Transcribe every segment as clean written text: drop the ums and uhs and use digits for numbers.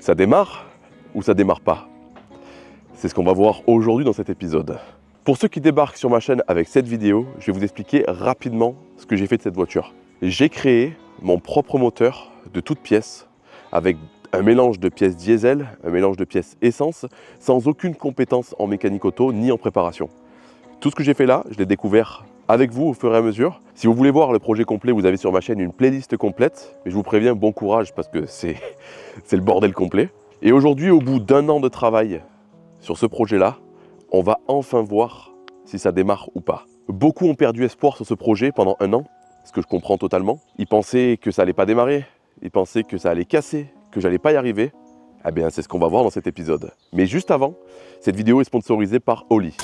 Ça démarre ou ça démarre pas? C'est ce qu'on va voir aujourd'hui dans cet épisode. Pour ceux qui débarquent sur ma chaîne avec cette vidéo, je vais vous expliquer rapidement ce que j'ai fait de cette voiture. J'ai créé mon propre moteur de toutes pièces avec un mélange de pièces diesel, un mélange de pièces essence, sans aucune compétence en mécanique auto ni en préparation. Tout ce que j'ai fait là, je l'ai découvert avec vous au fur et à mesure. Si vous voulez voir le projet complet, vous avez sur ma chaîne une playlist complète. Mais je vous préviens, bon courage parce que c'est le bordel complet. Et aujourd'hui, au bout d'un an de travail sur ce projet-là, on va enfin voir si ça démarre ou pas. Beaucoup ont perdu espoir sur ce projet pendant un an, ce que je comprends totalement. Ils pensaient que ça allait pas démarrer, ils pensaient que ça allait casser, que j'allais pas y arriver. Eh bien, c'est ce qu'on va voir dans cet épisode. Mais juste avant, cette vidéo est sponsorisée par Oli.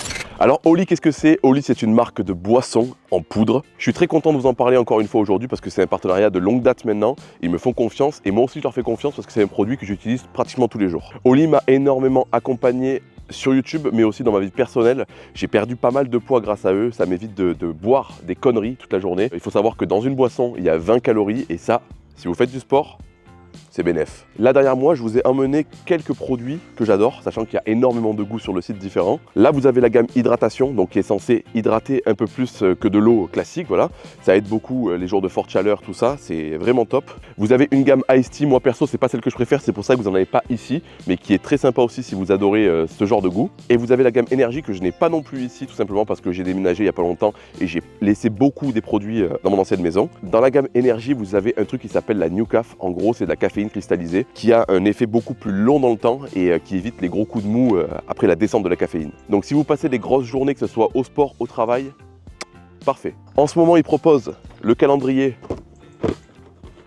Alors Oli, qu'est-ce que c'est? Oli, c'est une marque de boissons en poudre. Je suis très content de vous en parler encore une fois aujourd'hui parce que c'est un partenariat de longue date maintenant. Ils me font confiance et moi aussi je leur fais confiance parce que c'est un produit que j'utilise pratiquement tous les jours. Oli m'a énormément accompagné sur YouTube, mais aussi dans ma vie personnelle. J'ai perdu pas mal de poids grâce à eux. Ça m'évite de boire des conneries toute la journée. Il faut savoir que dans une boisson, il y a 20 calories et ça, si vous faites du sport, c'est bénef. Là derrière moi, je vous ai emmené quelques produits que j'adore, sachant qu'il y a énormément de goûts sur le site différents. Là, vous avez la gamme hydratation, donc qui est censée hydrater un peu plus que de l'eau classique, voilà. Ça aide beaucoup les jours de forte chaleur, tout ça, c'est vraiment top. Vous avez une gamme Ice Tea, moi perso, c'est pas celle que je préfère, c'est pour ça que vous n'en avez pas ici, mais qui est très sympa aussi si vous adorez ce genre de goût. Et vous avez la gamme énergie que je n'ai pas non plus ici, tout simplement parce que j'ai déménagé il y a pas longtemps et j'ai laissé beaucoup des produits dans mon ancienne maison. Dans la gamme énergie, vous avez un truc qui s'appelle la New Caf. En gros, c'est de la caféine cristallisée qui a un effet beaucoup plus long dans le temps et qui évite les gros coups de mou après la descente de la caféine. Donc si vous passez des grosses journées, que ce soit au sport, au travail, parfait. En ce moment, ils proposent le calendrier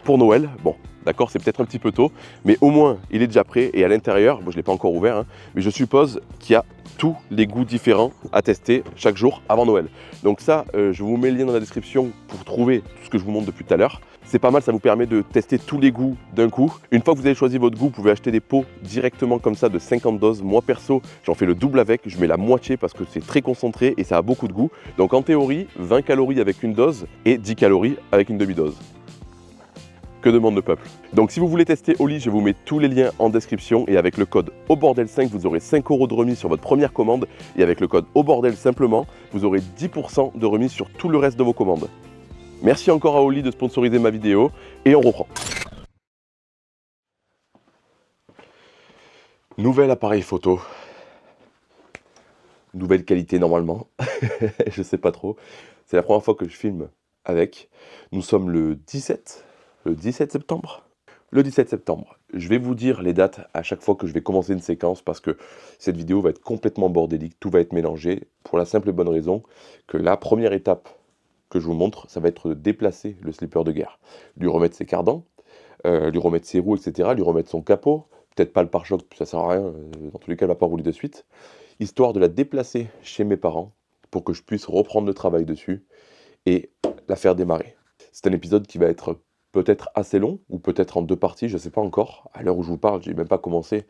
pour Noël. Bon, d'accord, c'est peut-être un petit peu tôt, mais au moins, il est déjà prêt. Et à l'intérieur, bon, je ne l'ai pas encore ouvert, hein, mais je suppose qu'il y a tous les goûts différents à tester chaque jour avant Noël. Donc ça, je vous mets le lien dans la description pour trouver tout ce que je vous montre depuis tout à l'heure. C'est pas mal, ça vous permet de tester tous les goûts d'un coup. Une fois que vous avez choisi votre goût, vous pouvez acheter des pots directement comme ça de 50 doses. Moi perso, j'en fais le double avec, je mets la moitié parce que c'est très concentré et ça a beaucoup de goût. Donc en théorie, 20 calories avec une dose et 10 calories avec une demi-dose. Que demande le peuple? Donc si vous voulez tester Oli, je vous mets tous les liens en description et avec le code AUBORDEL5, vous aurez 5 € de remise sur votre première commande et avec le code AUBORDEL simplement, vous aurez 10% de remise sur tout le reste de vos commandes. Merci encore à Oli de sponsoriser ma vidéo et on reprend. Nouvel appareil photo. Nouvelle qualité normalement. Je sais pas trop. C'est la première fois que je filme avec. Nous sommes le 17 septembre. Le 17 septembre. Je vais vous dire les dates à chaque fois que je vais commencer une séquence parce que cette vidéo va être complètement bordélique. Tout va être mélangé pour la simple et bonne raison que la première étape que je vous montre, ça va être de déplacer le slipper de guerre. Lui remettre ses cardans, lui remettre ses roues, etc. Lui remettre son capot. Peut-être pas le pare-choc, ça sert à rien. Dans tous les cas, elle ne va pas rouler de suite. Histoire de la déplacer chez mes parents pour que je puisse reprendre le travail dessus et la faire démarrer. C'est un épisode qui va être peut-être assez long ou peut-être en deux parties, je ne sais pas encore. À l'heure où je vous parle, je n'ai même pas commencé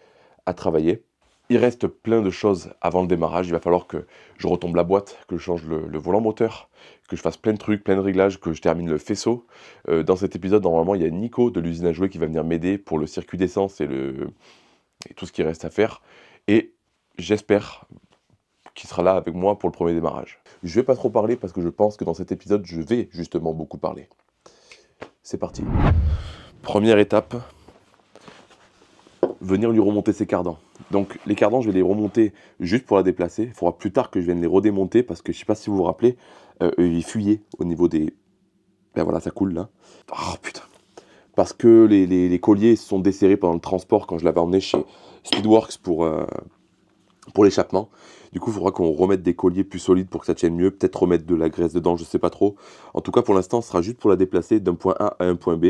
à travailler. Il reste plein de choses avant le démarrage. Il va falloir que je retombe la boîte, que je change le volant moteur, que je fasse plein de trucs, plein de réglages, que je termine le faisceau. Dans cet épisode, normalement, il y a Nico de l'usine à jouets qui va venir m'aider pour le circuit d'essence et tout ce qui reste à faire. Et j'espère qu'il sera là avec moi pour le premier démarrage. Je ne vais pas trop parler parce que je pense que dans cet épisode, je vais justement beaucoup parler. C'est parti. Première étape. Venir lui remonter ses cardans. Donc les cardans, je vais les remonter juste pour la déplacer. Il faudra plus tard que je vienne les redémonter parce que je ne sais pas si vous vous rappelez, ils fuyaient au niveau des... Ben voilà, ça coule là. Oh putain. Parce que les colliers se sont desserrés pendant le transport quand je l'avais emmené chez Speedworks pour l'échappement. Du coup, il faudra qu'on remette des colliers plus solides pour que ça tienne mieux. Peut-être remettre de la graisse dedans, je ne sais pas trop. En tout cas, pour l'instant, ce sera juste pour la déplacer d'un point A à un point B.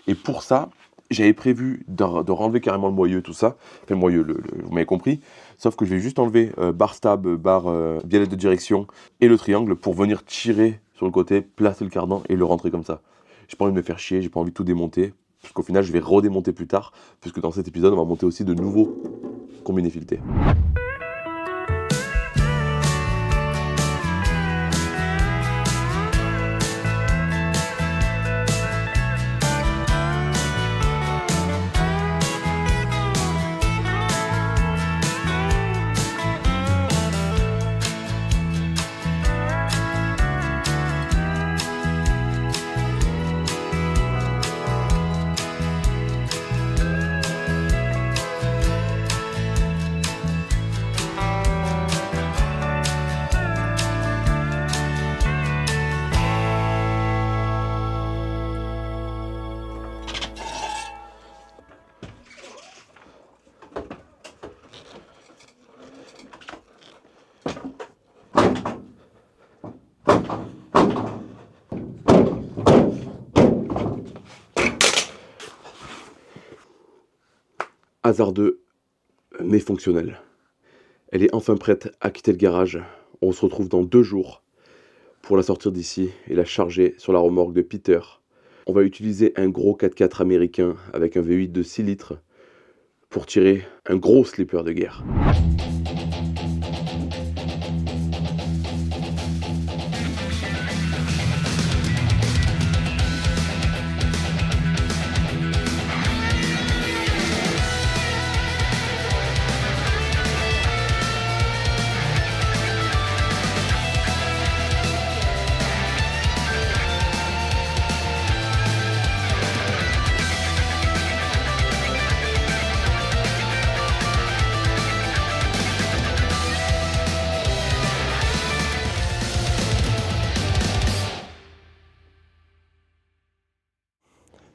Et pour ça... J'avais prévu de renlever carrément le moyeu, tout ça. Enfin, le moyeu, vous m'avez compris. Sauf que je vais juste enlever barre stab, barre biellette de direction et le triangle pour venir tirer sur le côté, placer le cardan et le rentrer comme ça. J'ai pas envie de me faire chier, j'ai pas envie de tout démonter. Parce qu'au final, je vais redémonter plus tard. Puisque dans cet épisode, on va monter aussi de nouveaux combinés filetés. hasardeux mais fonctionnel. Elle est enfin prête à quitter le garage. On se retrouve dans 2 jours pour la sortir d'ici et la charger sur la remorque de Peter. On va utiliser un gros 4x4 américain avec un V8 de 6 litres pour tirer un gros slipper de guerre.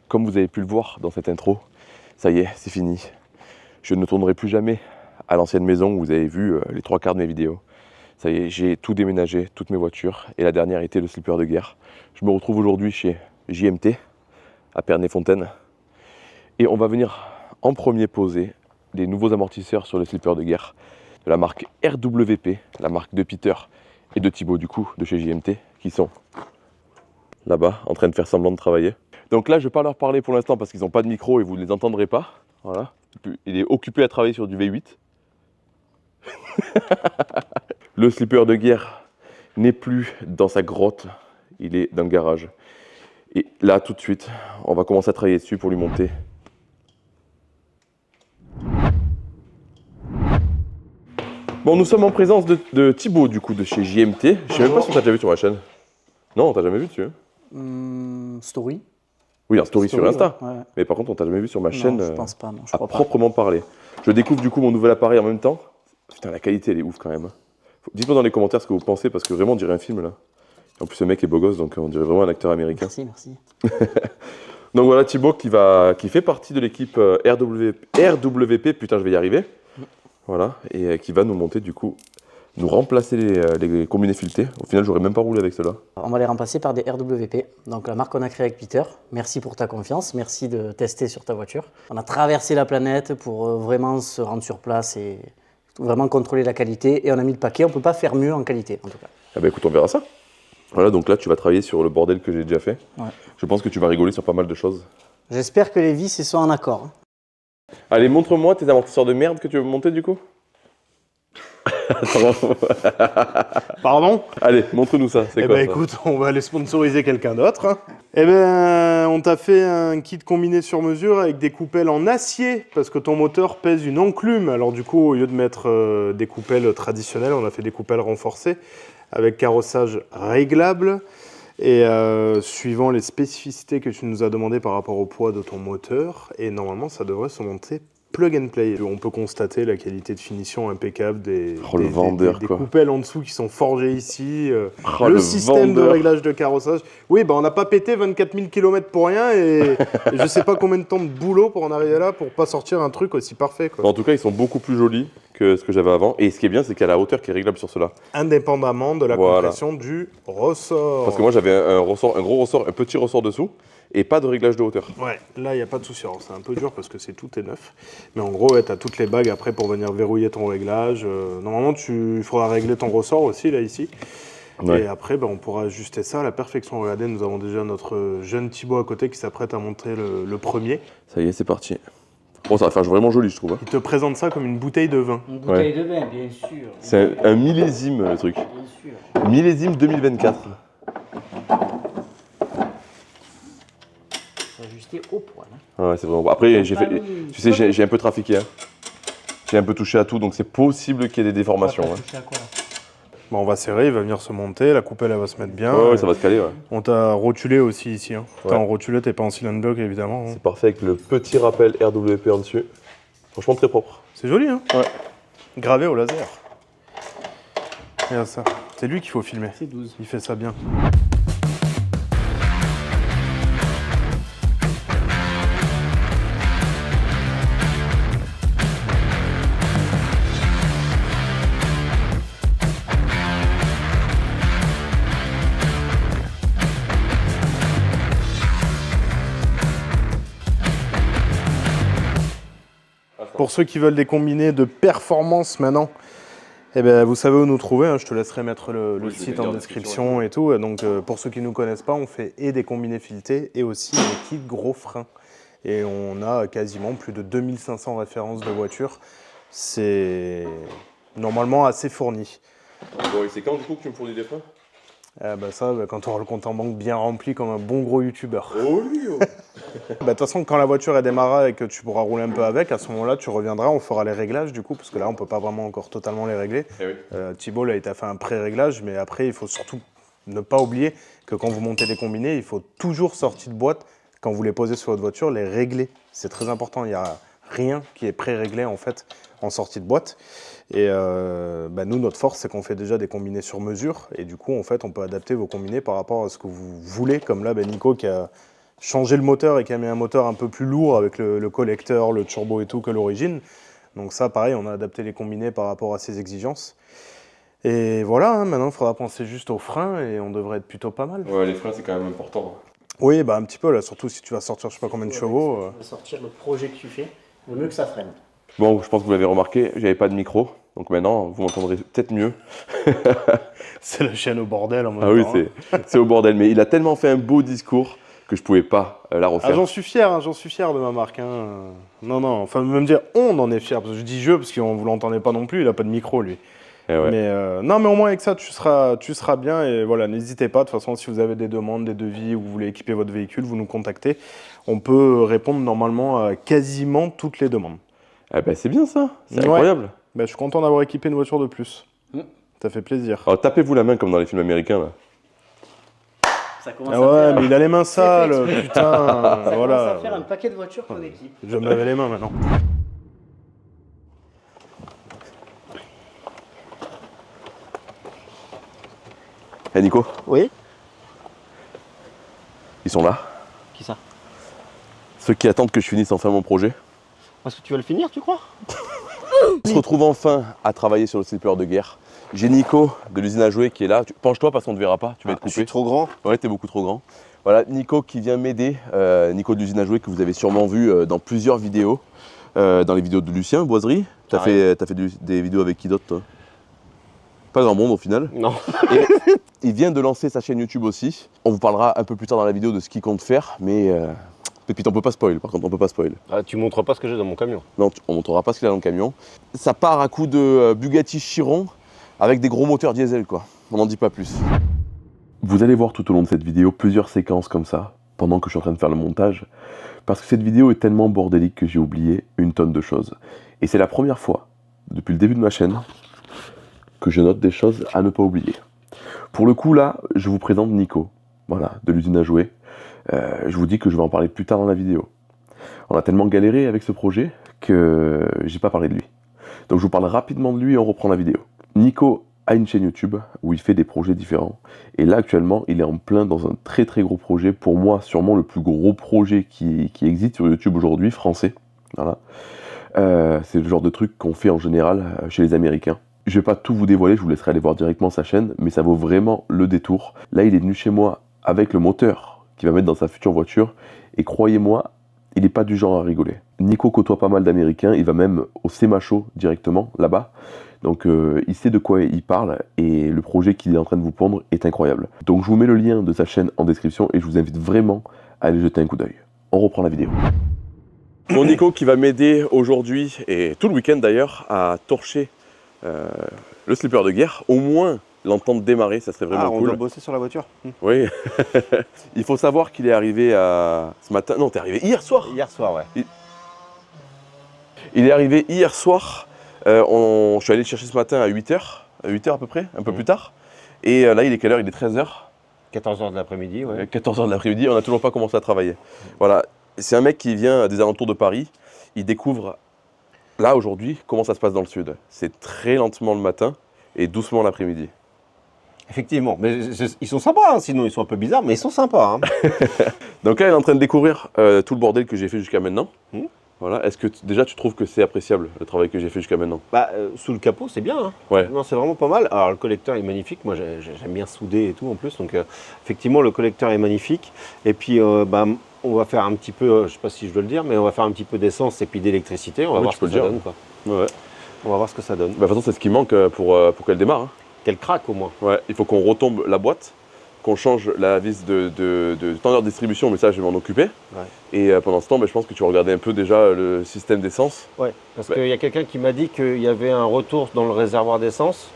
Comme vous avez pu le voir dans cette intro, ça y est, c'est fini. Je ne tournerai plus jamais à l'ancienne maison où vous avez vu les 3/4 de mes vidéos. Ça y est, j'ai tout déménagé, toutes mes voitures, et la dernière était le slipper de guerre. Je me retrouve aujourd'hui chez JMT, à Pernay-Fontaine, et on va venir en premier poser des nouveaux amortisseurs sur le slipper de guerre de la marque RWP, la marque de Peter et de Thibaut du coup, de chez JMT, qui sont là-bas, en train de faire semblant de travailler. Donc là, je ne vais pas leur parler pour l'instant parce qu'ils n'ont pas de micro et vous ne les entendrez pas. Voilà. Il est occupé à travailler sur du V8. Le slipper de guerre n'est plus dans sa grotte, il est dans le garage. Et là, tout de suite, on va commencer à travailler dessus pour lui monter. Bon, nous sommes en présence de Thibaut, du coup, de chez JMT. Je sais même pas si on t'a déjà vu sur ma chaîne. Non, on t'a jamais vu dessus. Story. Oui, en story sur Insta. Ouais. Mais par contre, on t'a jamais vu sur ma chaîne Je pense pas, non, je à crois pas. proprement parler. Je découvre du coup mon nouvel appareil en même temps. Putain, la qualité, elle est ouf quand même. Dites-moi dans les commentaires ce que vous pensez, parce que vraiment, on dirait un film là. En plus, ce mec est beau gosse, donc on dirait vraiment un acteur américain. Merci. Donc voilà, Thibaut qui fait partie de l'équipe RWP, putain, je vais y arriver. Voilà, et qui va nous monter du coup, nous remplacer les combinés filetés. Au final, j'aurais même pas roulé avec cela. On va les remplacer par des RWP, donc la marque qu'on a créée avec Peter. Merci pour ta confiance, merci de tester sur ta voiture. On a traversé la planète pour vraiment se rendre sur place et vraiment contrôler la qualité. Et on a mis le paquet, on ne peut pas faire mieux en qualité en tout cas. Ah bah écoute, on verra ça. Voilà, donc là, tu vas travailler sur le bordel que j'ai déjà fait. Ouais. Je pense que tu vas rigoler sur pas mal de choses. J'espère que les vis sont en accord. Allez, montre-moi tes amortisseurs de merde que tu veux monter du coup. Pardon? Allez, montre-nous ça, c'est quoi ça? Écoute, on va aller sponsoriser quelqu'un d'autre. Hein. On t'a fait un kit combiné sur mesure avec des coupelles en acier parce que ton moteur pèse une enclume. Alors du coup, au lieu de mettre des coupelles traditionnelles, on a fait des coupelles renforcées avec carrossage réglable. Et suivant les spécificités que tu nous as demandées par rapport au poids de ton moteur, et normalement, ça devrait se monter plug and play. On peut constater la qualité de finition impeccable des coupelles en dessous qui sont forgées ici, le système de réglage de carrossage. Oui, on n'a pas pété 24 000 km pour rien et je sais pas combien de temps de boulot pour en arriver là pour pas sortir un truc aussi parfait. Quoi. En tout cas, ils sont beaucoup plus jolis que ce que j'avais avant. Et ce qui est bien, c'est qu'il y a la hauteur qui est réglable sur cela. Indépendamment de la compression du ressort. Parce que moi, j'avais un gros ressort, un petit ressort dessous. Et pas de réglage de hauteur. Ouais, là, il n'y a pas de souci. Alors, c'est un peu dur parce que tout est neuf. Mais en gros, tu as toutes les bagues après pour venir verrouiller ton réglage. Normalement, il faudra régler ton ressort aussi, là, ici. Ouais. Et après, on pourra ajuster ça à la perfection. Regardez, nous avons déjà notre jeune Thibaut à côté qui s'apprête à monter le premier. Ça y est, c'est parti. Bon, ça va faire vraiment joli, je trouve. Hein. Il te présente ça comme une bouteille de vin. Une bouteille de vin, bien sûr. C'est un millésime, le truc. Bien sûr. Millésime 2024. Ajusté au poil. Ouais, c'est vraiment bon. Après, j'ai un peu trafiqué. Hein. J'ai un peu touché à tout, donc c'est possible qu'il y ait des déformations. Touché à quoi, là ? On va serrer, il va venir se monter, la coupelle elle va se mettre bien. Ouais, ça va se caler. Ouais. On t'a rotulé aussi ici. Hein. T'es en rotulé, t'es pas en cylinder block évidemment. Hein. C'est parfait avec le petit rappel RWP en dessus. Franchement très propre. C'est joli, hein? Ouais. Gravé au laser. Regarde ça. C'est lui qu'il faut filmer. C'est 12. Il fait ça bien. Pour ceux qui veulent des combinés de performance maintenant, eh ben, vous savez où nous trouver, hein. Je te laisserai mettre le site en description et tout. Donc pour ceux qui ne nous connaissent pas, on fait et des combinés filetés et aussi des kits gros freins. Et on a quasiment plus de 2500 références de voitures. C'est normalement assez fourni. Bon, et c'est quand du coup que tu me fournis des freins? Quand tu auras le compte en banque bien rempli comme un bon gros youtubeur. Oh lui oh. De toute façon, quand la voiture est démarrée et que tu pourras rouler un peu avec, à ce moment-là, tu reviendras, on fera les réglages du coup, parce que là, on ne peut pas vraiment encore totalement les régler. Eh oui. Thibaut, là, il t'a fait un pré-réglage, mais après, il faut surtout ne pas oublier que quand vous montez des combinés, il faut toujours sortir de boîte, quand vous les posez sur votre voiture, les régler. C'est très important, il n'y a rien qui est pré-réglé en fait en sortie de boîte. Et nous, notre force, c'est qu'on fait déjà des combinés sur mesure. Et du coup, en fait, on peut adapter vos combinés par rapport à ce que vous voulez. Comme là, Nico qui a changé le moteur et qui a mis un moteur un peu plus lourd avec le collecteur, le turbo et tout que l'origine. Donc ça, pareil, on a adapté les combinés par rapport à ses exigences. Et voilà, hein, maintenant, il faudra penser juste aux freins et on devrait être plutôt pas mal. Ouais, les freins, c'est quand même important. Oui, un petit peu, là, surtout si tu vas sortir je sais pas combien de chevaux. Tu vas sortir le projet que tu fais, le mieux que ça freine. Bon, je pense que vous l'avez remarqué, j'avais pas de micro, donc maintenant vous m'entendrez peut-être mieux. C'est la chaîne au bordel en même temps. Ah oui, c'est au bordel, mais il a tellement fait un beau discours que je pouvais pas la refaire. Ah, j'en suis fier de ma marque. Hein. Non, enfin, même dire on en est fier, parce que je dis je, parce que vous l'entendez pas non plus, il a pas de micro lui. Ouais. Mais non, mais au moins avec ça, tu seras bien. Et voilà, n'hésitez pas. De toute façon, si vous avez des demandes, des devis ou vous voulez équiper votre véhicule, vous nous contactez. On peut répondre normalement à quasiment toutes les demandes. Ah bah c'est bien ça, c'est incroyable. Je suis content d'avoir équipé une voiture de plus. Ça fait plaisir. Alors tapez-vous la main comme dans les films américains là. Ça commence mais il a les mains sales, putain. Ça voilà. commence à faire un paquet de voitures qu'on équipe. Je vais me laver les mains maintenant. Hey Nico, Oui. ils sont là. Qui ça? Ceux qui attendent que je finisse enfin mon projet. Parce que tu vas le finir, tu crois? On se retrouve enfin à travailler sur le slipper de guerre. J'ai Nico de l'usine à jouer qui est là. Penche-toi parce qu'on ne te verra pas, tu vas être coupé. Je suis trop grand. Ouais, t'es beaucoup trop grand. Voilà, Nico qui vient m'aider. Nico de l'usine à jouer que vous avez sûrement vu dans plusieurs vidéos. Dans les vidéos de Lucien Boiserie. T'as fait des vidéos avec qui d'autre toi? Pas grand monde au final. Non. Et il vient de lancer sa chaîne YouTube aussi. On vous parlera un peu plus tard dans la vidéo de ce qu'il compte faire, mais Pépite, on peut pas spoil, par contre, on peut pas spoil. Ah, tu montres pas ce que j'ai dans mon camion. Non, on montrera pas ce qu'il a dans le camion. Ça part à coup de Bugatti Chiron avec des gros moteurs diesel, quoi. On n'en dit pas plus. Vous allez voir tout au long de cette vidéo plusieurs séquences comme ça, pendant que je suis en train de faire le montage, parce que cette vidéo est tellement bordélique que j'ai oublié une tonne de choses. Et c'est la première fois, depuis le début de ma chaîne, que je note des choses à ne pas oublier. Pour le coup, là, je vous présente Nico, voilà, de l'usine à jouer. Je vous dis que je vais en parler plus tard dans la vidéo. On a tellement galéré avec ce projet que j'ai pas parlé de lui. Donc je vous parle rapidement de lui et on reprend la vidéo. Nico a une chaîne YouTube où il fait des projets différents. Et là actuellement, il est en plein dans un très très gros projet. Pour moi, sûrement le plus gros projet qui existe sur YouTube aujourd'hui, français. Voilà. C'est le genre de truc qu'on fait en général chez les Américains. Je vais pas tout vous dévoiler, je vous laisserai aller voir directement sa chaîne, mais ça vaut vraiment le détour. Là, il est venu chez moi avec le moteur qu'il va mettre dans sa future voiture, et croyez-moi, il n'est pas du genre à rigoler. Nico côtoie pas mal d'Américains, il va même au SEMA Show directement, là-bas, donc il sait de quoi il parle, et le projet qu'il est en train de vous pondre est incroyable. Donc je vous mets le lien de sa chaîne en description, et je vous invite vraiment à aller jeter un coup d'œil. On reprend la vidéo. Mon Nico qui va m'aider aujourd'hui, et tout le week-end d'ailleurs, à torcher le slipper de guerre, au moins l'entendre démarrer, ça serait vraiment cool. On doit bosser sur la voiture. Oui. Il faut savoir qu'il est arrivé ce matin. Non, t'es arrivé hier soir. Hier soir, ouais. Il est arrivé hier soir. Je suis allé le chercher ce matin à 8h. À 8h à peu près, un peu plus tard. Et là, il est quelle heure? Il est 13h. 14h de l'après-midi, ouais. 14h de l'après-midi, on n'a toujours pas commencé à travailler. Voilà. C'est un mec qui vient des alentours de Paris. Il découvre, là, aujourd'hui, comment ça se passe dans le sud. C'est très lentement le matin et doucement l'après-midi. Effectivement, mais ils sont sympas, hein. Sinon ils sont un peu bizarres, mais ils sont sympas. Hein. Donc là, il est en train de découvrir tout le bordel que j'ai fait jusqu'à maintenant. Voilà. Est-ce que déjà tu trouves que c'est appréciable le travail que j'ai fait jusqu'à maintenant? Sous le capot, c'est bien. Hein. Ouais. Non, c'est vraiment pas mal. Alors le collecteur est magnifique. Moi, j'aime bien souder et tout en plus. Donc effectivement, le collecteur est magnifique. Et puis, on va faire un petit peu, je sais pas si je dois le dire, mais on va faire un petit peu d'essence et puis d'électricité. On va Oui, voir tu ce peux que le ça dire. donne, quoi. Ouais. On va voir ce que ça donne. Bah, de toute façon, c'est ce qui manque pour qu'elle démarre. Hein. Qu'elle craque au moins. Ouais, il faut qu'on retombe la boîte, qu'on change la vis de tendeur de distribution, mais ça, je vais m'en occuper. Ouais. Et pendant ce temps, je pense que tu vas regarder un peu déjà le système d'essence. Ouais, parce Ouais. qu'il y a quelqu'un qui m'a dit qu'il y avait un retour dans le réservoir d'essence.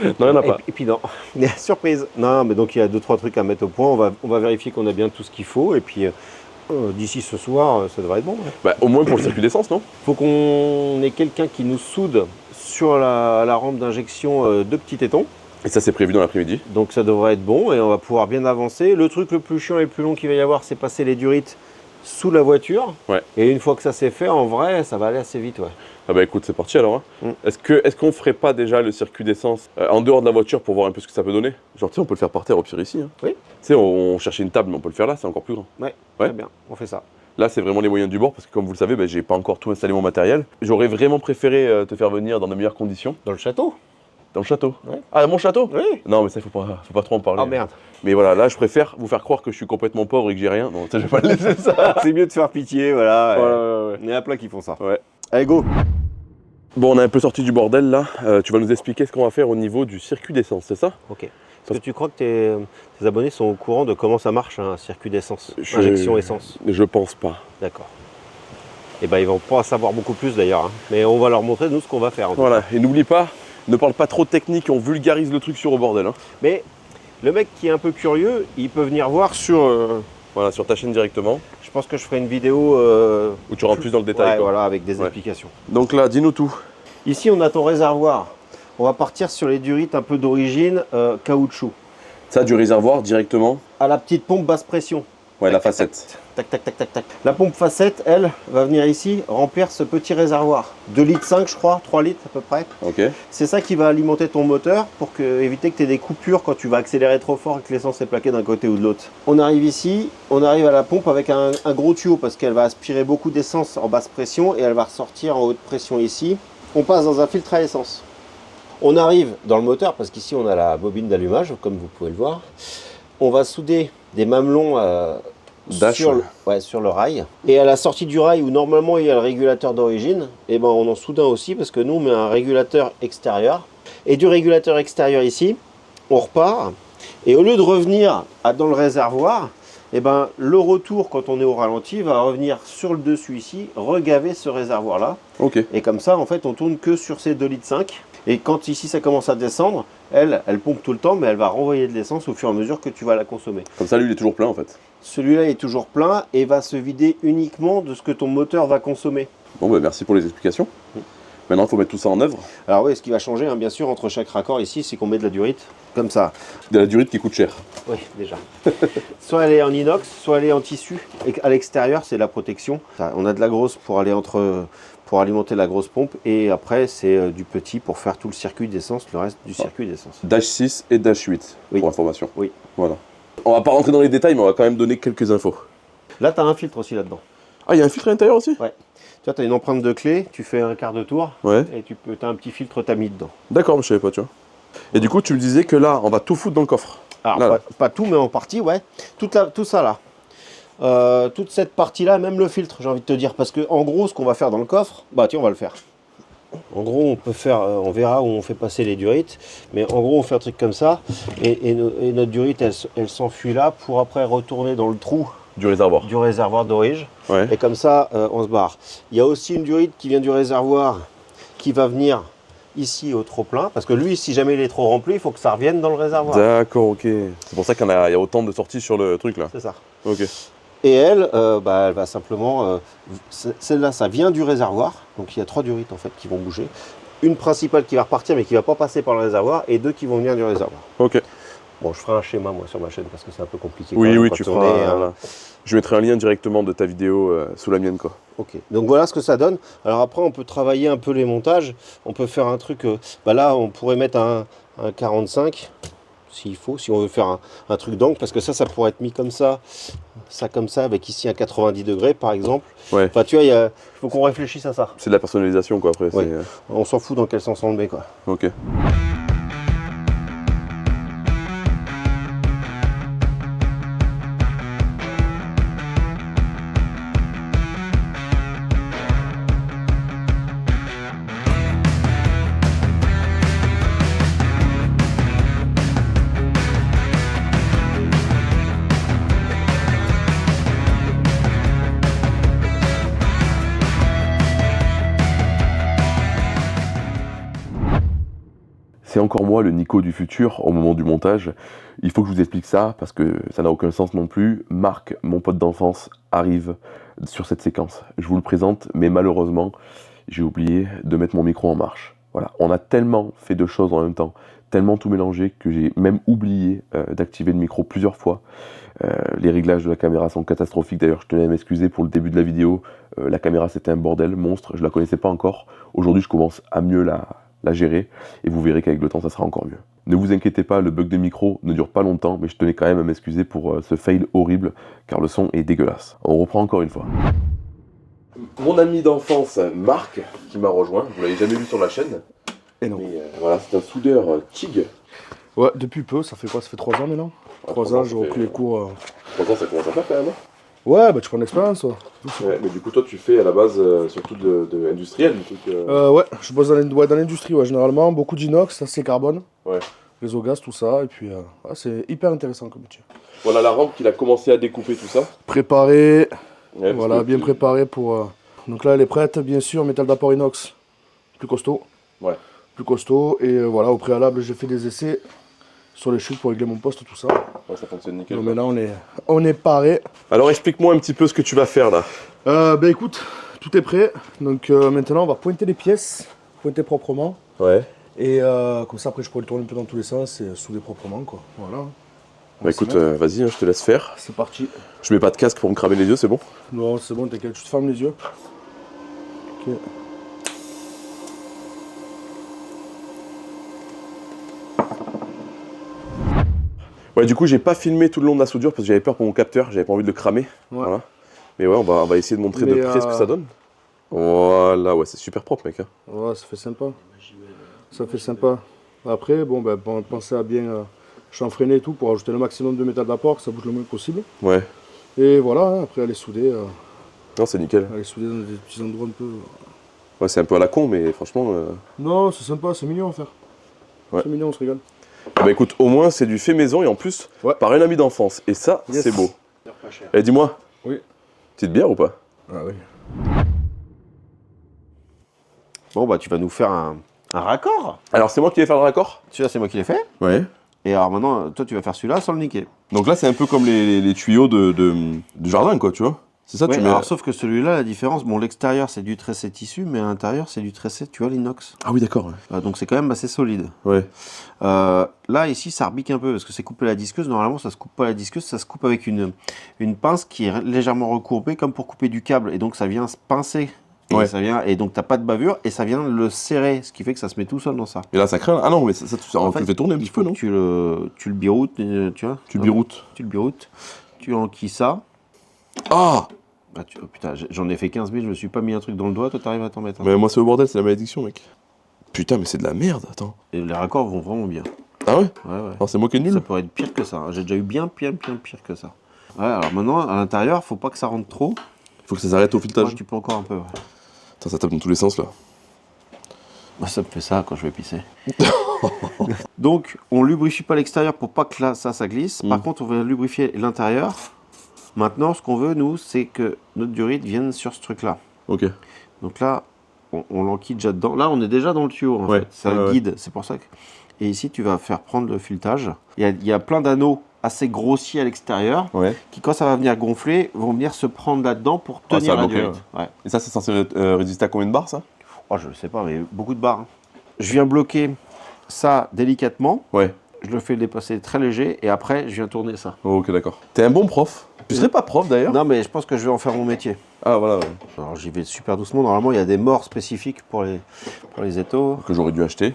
Non, il n'y en a pas. Et puis non, surprise. Non, mais donc il y a 2-3 trucs à mettre au point. On va vérifier qu'on a bien tout ce qu'il faut. Et puis d'ici ce soir, ça devrait être bon. Ouais. Bah, au moins pour le circuit d'essence, non? Faut qu'on ait quelqu'un qui nous soude sur la rampe d'injection de petits tétons. Et ça, c'est prévu dans l'après-midi. Donc ça devrait être bon et on va pouvoir bien avancer. Le truc le plus chiant et le plus long qu'il va y avoir, c'est passer les durites sous la voiture. Ouais. Et une fois que ça s'est fait, en vrai, ça va aller assez vite. Ouais. Ah bah écoute, c'est parti alors. Hein. Est-ce qu'on ferait pas déjà le circuit d'essence en dehors de la voiture pour voir un peu ce que ça peut donner? Genre, tu sais, on peut le faire par terre au pire ici. Hein. Oui. Tu sais, on cherchait une table, mais on peut le faire là, c'est encore plus grand. Ouais, Ouais. très bien, on fait ça. Là, c'est vraiment les moyens du bord parce que, comme vous le savez, j'ai pas encore tout installé mon matériel. J'aurais vraiment préféré te faire venir dans de meilleures conditions. Dans le château? Dans le château. Ouais. Ah, mon château? Oui. Non, mais ça, faut pas trop en parler. Oh merde. Mais voilà, là, je préfère vous faire croire que je suis complètement pauvre et que j'ai rien. Non, ça, je vais pas le laisser ça. C'est mieux de faire pitié, voilà. Ouais. Il y en a plein qui font ça. Ouais. Allez, go. Bon, on a un peu sorti du bordel là. Tu vas nous expliquer ce qu'on va faire au niveau du circuit d'essence, c'est ça? Ok. Est-ce que tu crois que tes abonnés sont au courant de comment ça marche un circuit d'essence? Je- Injection essence? Je pense pas. D'accord. Et ben ils vont pas en savoir beaucoup plus d'ailleurs. Hein. Mais on va leur montrer nous ce qu'on va faire. En tout Voilà, et n'oublie pas, ne parle pas trop de technique, on vulgarise le truc sur au bordel. Hein. cas. Mais le mec qui est un peu curieux, il peut venir voir sur. Voilà, sur ta chaîne directement, Je pense que je ferai une vidéo. où tu rentres plus dans le détail. Ouais, quoi. voilà, avec des Ouais. explications. Donc là, dis-nous tout. Ici, on a ton réservoir. On va partir sur les durites un peu d'origine caoutchouc. Ça, du réservoir directement. À la petite pompe basse pression. Ouais, la Tac, tac, facette. Tac, tac, tac, tac, tac. La pompe facette, elle, va venir ici remplir ce petit réservoir. 2,5 litres, je crois, 3 litres à peu près. Ok. C'est ça qui va alimenter ton moteur pour éviter que tu aies des coupures quand tu vas accélérer trop fort et que l'essence est plaquée d'un côté ou de l'autre. On arrive ici, on arrive à la pompe avec un gros tuyau parce qu'elle va aspirer beaucoup d'essence en basse pression et elle va ressortir en haute pression ici. On passe dans un filtre à essence. On arrive dans le moteur parce qu'ici on a la bobine d'allumage comme vous pouvez le voir. On va souder des mamelons Dash, sur le rail. Et à la sortie du rail où normalement il y a le régulateur d'origine, et ben on en soude un aussi parce que nous on met un régulateur extérieur. Et du régulateur extérieur ici, on repart. Et au lieu de revenir dans le réservoir, et ben le retour quand on est au ralenti va revenir sur le dessus ici, regaver ce réservoir là. Ok. Et comme ça en fait on tourne que sur ces 2,5 litres. Et quand ici ça commence à descendre, elle pompe tout le temps, mais elle va renvoyer de l'essence au fur et à mesure que tu vas la consommer. Comme ça, lui, il est toujours plein en fait. Celui-là est toujours plein et va se vider uniquement de ce que ton moteur va consommer. Bon, bah, merci pour les explications. Maintenant, il faut mettre tout ça en œuvre. Alors oui, ce qui va changer, hein, bien sûr, entre chaque raccord ici, c'est qu'on met de la durite, comme ça. De la durite qui coûte cher. Oui, déjà. Soit elle est en inox, soit elle est en tissu. Et à l'extérieur, c'est la protection. Ça, on a de la grosse pour alimenter la grosse pompe. Et après, c'est du petit pour faire tout le circuit d'essence, le reste du circuit d'essence. Dash 6 et Dash 8, Oui. pour information. Oui. Voilà. On va pas rentrer dans les détails, mais on va quand même donner quelques infos. Là, tu as un filtre aussi là-dedans. Ah, il y a un filtre à l'intérieur aussi? Ouais. Tu vois, tu as une empreinte de clé, tu fais un quart de tour, Ouais. et tu as un petit filtre tamis dedans. D'accord, je savais pas, tu vois. Et du coup, tu me disais que là, on va tout foutre dans le coffre. Alors, Là, là. pas tout, mais en partie, ouais. Tout ça là. Toute cette partie-là, même le filtre, j'ai envie de te dire. Parce que, en gros, ce qu'on va faire dans le coffre, bah tiens, on va le faire. En gros, on peut faire, on verra où on fait passer les durites. Mais en gros, on fait un truc comme ça. Et notre durite, elle s'enfuit là pour après retourner dans le trou Du réservoir. du réservoir d'origine. Ouais. Et comme ça, on se barre. Il y a aussi une durite qui vient du réservoir qui va venir ici au trop-plein. Parce que lui, si jamais il est trop rempli, il faut que ça revienne dans le réservoir. D'accord, ok. C'est pour ça qu'il y a autant de sorties sur le truc là. C'est ça. Ok. Et elle, elle va simplement... celle-là, ça vient du réservoir. Donc il y a 3 durites en fait qui vont bouger. Une principale qui va repartir mais qui ne va pas passer par le réservoir. Et 2 qui vont venir du réservoir. Ok. Bon, je ferai un schéma moi sur ma chaîne parce que c'est un peu compliqué. Oui, quand même, oui, quand tu on feras. est, Voilà. Je mettrai un lien directement de ta vidéo sous la mienne, quoi. Ok, donc voilà ce que ça donne. Alors après, on peut travailler un peu les montages. On peut faire un truc... là, on pourrait mettre un 45, s'il faut, si on veut faire un truc d'angle. Parce que ça pourrait être mis comme ça comme ça, avec ici un 90 degrés, par exemple. Ouais. Enfin, tu vois, il faut qu'on réfléchisse à ça. C'est de la personnalisation, quoi, après. Ouais. c'est, On s'en fout dans quel sens on le met, quoi. Ok. c'est encore moi le Nico du futur au moment du montage. Il faut que je vous explique ça parce que ça n'a aucun sens non plus. Marc, mon pote d'enfance, arrive sur cette séquence. Je vous le présente, mais malheureusement, j'ai oublié de mettre mon micro en marche. Voilà, on a tellement fait de choses en même temps, tellement tout mélangé que j'ai même oublié d'activer le micro plusieurs fois. Les réglages de la caméra sont catastrophiques. D'ailleurs, je tenais à m'excuser pour le début de la vidéo. La caméra, c'était un bordel monstre. Je la connaissais pas encore. Aujourd'hui, je commence à mieux la gérer. Et vous verrez qu'avec le temps, ça sera encore mieux. Ne vous inquiétez pas, le bug de micro ne dure pas longtemps. Mais je tenais quand même à m'excuser pour ce fail horrible. Car le son est dégueulasse. On reprend encore une fois. Mon ami d'enfance, Marc, qui m'a rejoint. Vous l'avez jamais vu sur la chaîne. Et non. Mais voilà, c'est un soudeur TIG. Ouais, depuis peu, ça fait quoi? Ça fait 3 ans maintenant? 3 ans, j'ai repris les cours. 3 ans, ça commence à faire quand même. Ouais, bah tu prends l'expérience, toi. Ouais, mais du coup, toi, tu fais à la base surtout de industriel, des trucs. Ouais, je bosse dans l'industrie, ouais, généralement. Beaucoup d'inox, ça c'est carbone. Ouais. Réseau gaz, tout ça. Et puis, c'est hyper intéressant comme métier. Voilà la rampe qu'il a commencé à découper tout ça. Préparé, Ouais, voilà, bien préparé pour. Donc là, elle est prête, bien sûr, métal d'apport inox, plus costaud. Ouais. Plus costaud. Et voilà, au préalable, j'ai fait des essais sur les chutes pour régler mon poste, tout ça. Ouais, ça fonctionne nickel. Donc maintenant, on est paré. Alors, explique-moi un petit peu ce que tu vas faire là. Ben écoute, tout est prêt. Donc maintenant, on va pointer les pièces, pointer proprement. Ouais. Et comme ça, après, je pourrais le tourner un peu dans tous les sens et souder proprement, quoi. Voilà. Bah écoute, vas-y, hein, je te laisse faire. C'est parti. Je mets pas de casque pour me cramer les yeux, c'est bon? Non, c'est bon, t'inquiète, tu te fermes les yeux. Ok. Ouais, du coup, j'ai pas filmé tout le long de la soudure parce que j'avais peur pour mon capteur, j'avais pas envie de le cramer. Ouais. Voilà. Mais ouais, on va essayer de montrer de près ce que ça donne. Voilà, ouais, c'est super propre, mec. Hein. Ouais, ça fait sympa. Ça fait sympa. Après, bon, pensez à bien chanfreiner et tout pour ajouter le maximum de métal d'apport, que ça bouge le moins possible. Ouais. Et voilà, hein, après, aller souder. Non, c'est nickel. Aller souder dans des petits endroits un peu. Ouais, c'est un peu à la con, mais franchement. Non, c'est sympa, c'est mignon à faire. Ouais. C'est mignon, on se régale. Bah écoute, au moins, c'est du fait maison et en plus, Ouais. par un ami d'enfance. Et ça, Yes. c'est beau. Pas cher. Eh, dis-moi. Oui. Petite bière ou pas? Ah oui. Bon, bah tu vas nous faire un raccord. Alors, c'est moi qui vais faire le raccord? Celui-là, c'est moi qui l'ai fait. Ouais. Et alors maintenant, toi, tu vas faire celui-là sans le niquer. Donc là, c'est un peu comme les tuyaux du jardin, quoi, tu vois. C'est ça, Ouais, tu mets. alors, sauf que celui-là, la différence, bon, l'extérieur, c'est du tressé tissu, mais à l'intérieur, c'est du tressé, tu vois, l'inox. Ah oui, d'accord. Donc c'est quand même assez solide. Ouais. Là, ici, ça rebique un peu, parce que c'est coupé à la disqueuse. Normalement, ça se coupe pas à la disqueuse, ça se coupe avec une pince qui est légèrement recourbée, comme pour couper du câble. Et donc, ça vient se pincer. Et, Ouais. et donc, t'as pas de bavure, et ça vient le serrer, ce qui fait que ça se met tout seul dans ça. Et là, ça craint. Ah non, mais ça En on fait, le fait tourner un il petit faut peu, non? que tu le biroutes, tu vois. Tu biroutes. Tu le biroutes, tu enquilles ça. Ah! Bah, oh, putain, j'en ai fait 15 000, je me suis pas mis un truc dans le doigt, toi t'arrives à t'en mettre un. Mais moi, c'est au bordel, c'est la malédiction, mec. Putain, mais c'est de la merde, attends. Et les raccords vont vraiment bien. Ah ouais? Ouais, ouais. Alors, c'est moi qui est nul? Ça pourrait être pire que ça. Hein. J'ai déjà eu bien pire que ça. Ouais, alors maintenant, à l'intérieur, faut pas que ça rentre trop. Il faut que ça s'arrête au Moi, filetage. tu peux encore un peu, ouais. Attends, ça tape dans tous les sens, là. Moi, ça me fait ça quand je vais pisser. Donc, on lubrifie pas l'extérieur pour pas que là, ça glisse. Par contre, on va lubrifier l'intérieur. Maintenant, ce qu'on veut, nous, c'est que notre durite vienne sur ce truc-là. Ok. Donc là, on l'enquille déjà dedans. Là, on est déjà dans le tuyau, en Ouais, fait. Ça ouais, guide, c'est pour ça que... Et ici, tu vas faire prendre le filetage. Il y a plein d'anneaux assez grossiers à l'extérieur Ouais. qui, quand ça va venir gonfler, vont venir se prendre là-dedans pour tenir ça va la bloquer, durite. Ouais. Et ça, c'est censé résister à combien de bars, ça? Oh, je ne sais pas, mais beaucoup de barres. Hein. Je viens bloquer ça délicatement. Ouais. Je le fais dépasser très léger et après, je viens tourner ça. Oh, ok, d'accord. T'es un bon prof. Tu serais pas prof, d'ailleurs? Non, mais je pense que je vais en faire mon métier. Ah, voilà. Ouais. Alors, j'y vais super doucement. Normalement, il y a des morts spécifiques pour les étaux. Que j'aurais dû acheter.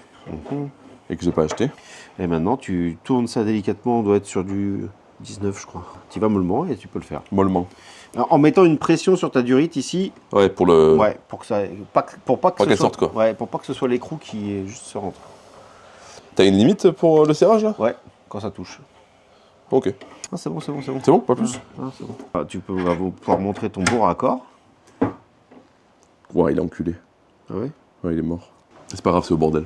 Et que j'ai pas acheté. Et maintenant, tu tournes ça délicatement. On doit être sur du 19, je crois. Tu vas mollement et tu peux le faire. Mollement. Alors, en mettant une pression sur ta durite ici, Ouais, pour le. ouais, pour pas qu'elle sorte, quoi. Ouais, pour pas que ce soit l'écrou qui juste se rentre. T'as une limite pour le serrage, là? Ouais, quand ça touche. Ok. Ah, c'est bon. C'est bon, pas plus? Ah, c'est bon. Ah, tu peux pouvoir montrer ton beau raccord. Ouais, il est enculé. Ah ouais. Ouais, il est mort. C'est pas grave, c'est au bordel.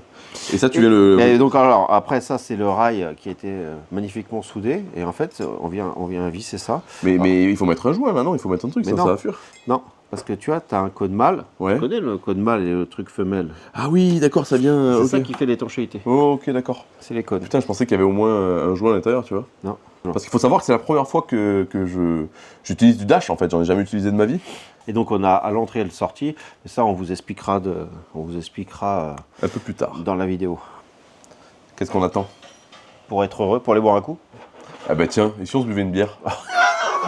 Et ça, tu viens le. Et donc, alors, après ça, c'est le rail qui a été magnifiquement soudé. Et en fait, on vient visser ça. Mais il faut mettre un joint, là, non? Il faut mettre un truc, Mais ça, non. ça va fuir. Non, Parce que tu vois, tu as un code mâle. Ouais. Tu connais le code mâle et le truc femelle. Ah oui, d'accord, ça vient. C'est ok. ça qui fait l'étanchéité. Oh, ok, d'accord. C'est les codes. Putain, je pensais qu'il y avait au moins un joint à l'intérieur, tu vois. Non. Parce qu'il faut savoir que c'est la première fois que j'utilise du dash, en fait. J'en ai jamais utilisé de ma vie. Et donc on a à l'entrée et le sortie. Et ça, on vous expliquera Un peu plus tard. dans la vidéo. Qu'est-ce qu'on attend? Pour être heureux, pour aller boire un coup. Ah bah tiens, et si on se buvait une bière?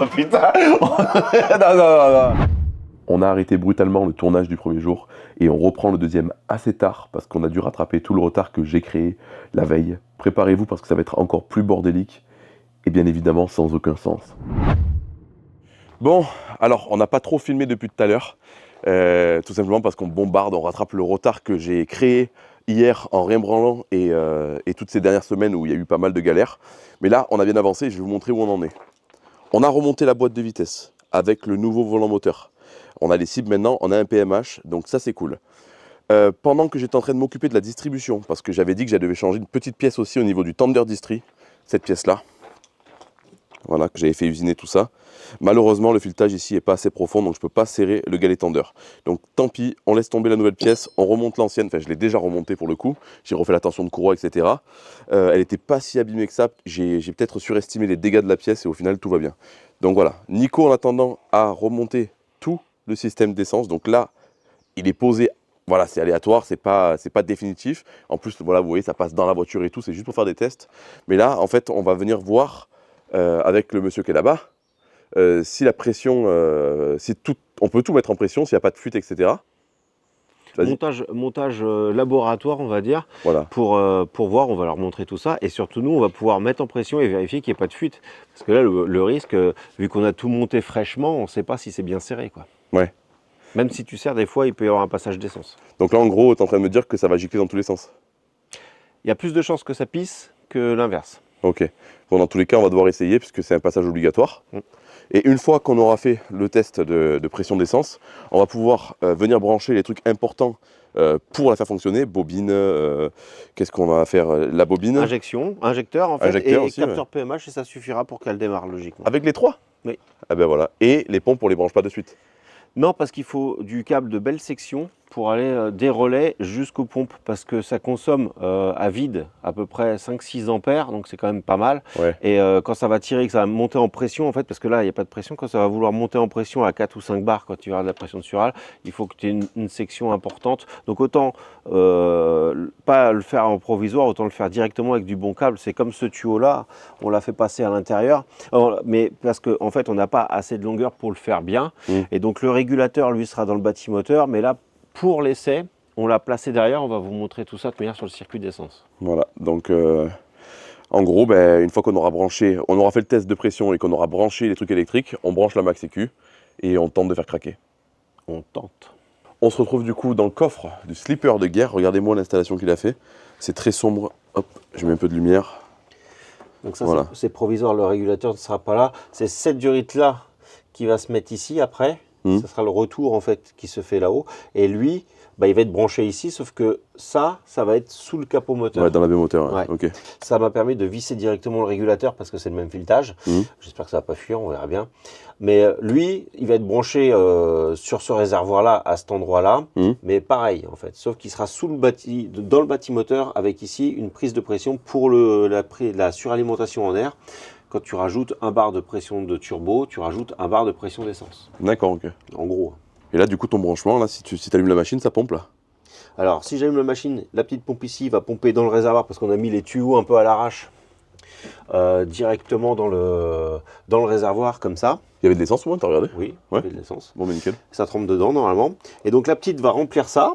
Oh putain. Non. On a arrêté brutalement le tournage du premier jour et on reprend le deuxième assez tard parce qu'on a dû rattraper tout le retard que j'ai créé la veille. Préparez-vous parce que ça va être encore plus bordélique et bien évidemment sans aucun sens. Bon, alors on n'a pas trop filmé depuis tout à l'heure, tout simplement parce qu'on bombarde, on rattrape le retard que j'ai créé hier en rien branlant et toutes ces dernières semaines où il y a eu pas mal de galères. Mais là, on a bien avancé et je vais vous montrer où on en est. On a remonté la boîte de vitesse avec le nouveau volant moteur. On a les cibles maintenant, on a un PMH, donc ça c'est cool. Pendant que j'étais en train de m'occuper de la distribution, parce que j'avais dit que j'allais changer une petite pièce aussi au niveau du tender distri, cette pièce-là, voilà, que j'avais fait usiner tout ça. Malheureusement, le filetage ici n'est pas assez profond, donc je ne peux pas serrer le galet tender. Donc tant pis, on laisse tomber la nouvelle pièce, on remonte l'ancienne, enfin je l'ai déjà remontée pour le coup, j'ai refait la tension de courroie, etc. Elle n'était pas si abîmée que ça, j'ai peut-être surestimé les dégâts de la pièce et au final tout va bien. Donc voilà, Nico en attendant a remonté tout le système d'essence, donc là, il est posé. Voilà, c'est aléatoire, c'est pas définitif. En plus, voilà, vous voyez, ça passe dans la voiture et tout, c'est juste pour faire des tests. Mais là, en fait, on va venir voir avec le monsieur qui est là-bas si la pression, on peut tout mettre en pression, s'il n'y a pas de fuite, etc. Montage laboratoire, on va dire, Voilà. pour voir, on va leur montrer tout ça. Et surtout, nous, on va pouvoir mettre en pression et vérifier qu'il n'y ait pas de fuite. Parce que là, le risque, vu qu'on a tout monté fraîchement, on ne sait pas si c'est bien serré, quoi. Ouais. Même si tu serres, des fois, il peut y avoir un passage d'essence. Donc là, en gros, tu es en train de me dire que ça va gicler dans tous les sens. Il y a plus de chances que ça pisse que l'inverse. Ok. Bon, dans tous les cas, on va devoir essayer puisque c'est un passage obligatoire. Et une fois qu'on aura fait le test de pression d'essence, on va pouvoir venir brancher les trucs importants pour la faire fonctionner. Bobine, qu'est-ce qu'on va faire? La bobine. Injecteur en fait, Injecteur et aussi, capteur PMH, et ça suffira pour qu'elle démarre logiquement. Avec les trois? Oui. Ah ben voilà. Et les pompes, on les branche pas de suite. Non, parce qu'il faut du câble de belle section pour aller des relais jusqu'aux pompes, parce que ça consomme à vide à peu près 5-6 ampères, donc c'est quand même pas mal. Ouais. Et quand ça va tirer, que ça va monter en pression, en fait, parce que là, il n'y a pas de pression, quand ça va vouloir monter en pression à 4 ou 5 bars, quand tu auras de la pression surale, il faut que tu aies une section importante. Donc autant pas le faire en provisoire, autant le faire directement avec du bon câble. C'est comme ce tuyau-là, on l'a fait passer à l'intérieur, mais parce qu'en fait, on n'a pas assez de longueur pour le faire bien. Et donc le régulateur, lui, sera dans le bâtimoteur, mais là, pour l'essai, on l'a placé derrière, on va vous montrer tout ça de manière sur le circuit d'essence. Voilà, donc en gros, une fois qu'on aura branché, on aura fait le test de pression et qu'on aura branché les trucs électriques, on branche la Max EQ et on tente de faire craquer. On tente. On se retrouve du coup dans le coffre du slipper de guerre, regardez-moi l'installation qu'il a fait, c'est très sombre, hop, je mets un peu de lumière. Donc ça, voilà. c'est provisoire, le régulateur ne sera pas là, c'est cette durite-là qui va se mettre ici après. Ça sera le retour en fait qui se fait là-haut. Et lui, il va être branché ici, sauf que ça va être sous le capot moteur. Ouais, dans la baie moteur, Ouais. Ok. Ça m'a permis de visser directement le régulateur parce que c'est le même filetage. J'espère que ça va pas fuir, on verra bien. Mais lui, il va être branché sur ce réservoir-là, à cet endroit-là. Mais pareil en fait, sauf qu'il sera dans le bâtimoteur avec ici une prise de pression pour la suralimentation en air. Quand tu rajoutes un bar de pression de turbo, tu rajoutes un bar de pression d'essence. D'accord, ok. En gros. Et là, du coup, ton branchement, là, si tu allumes la machine, ça pompe là. Alors, si j'allume la machine, la petite pompe ici va pomper dans le réservoir parce qu'on a mis les tuyaux un peu à l'arrache directement dans le réservoir comme ça. Il y avait de l'essence au moins, t'as regardé? Oui, Ouais. il y a de l'essence. Bon, nickel. Ça trempe dedans normalement. Et donc la petite va remplir ça.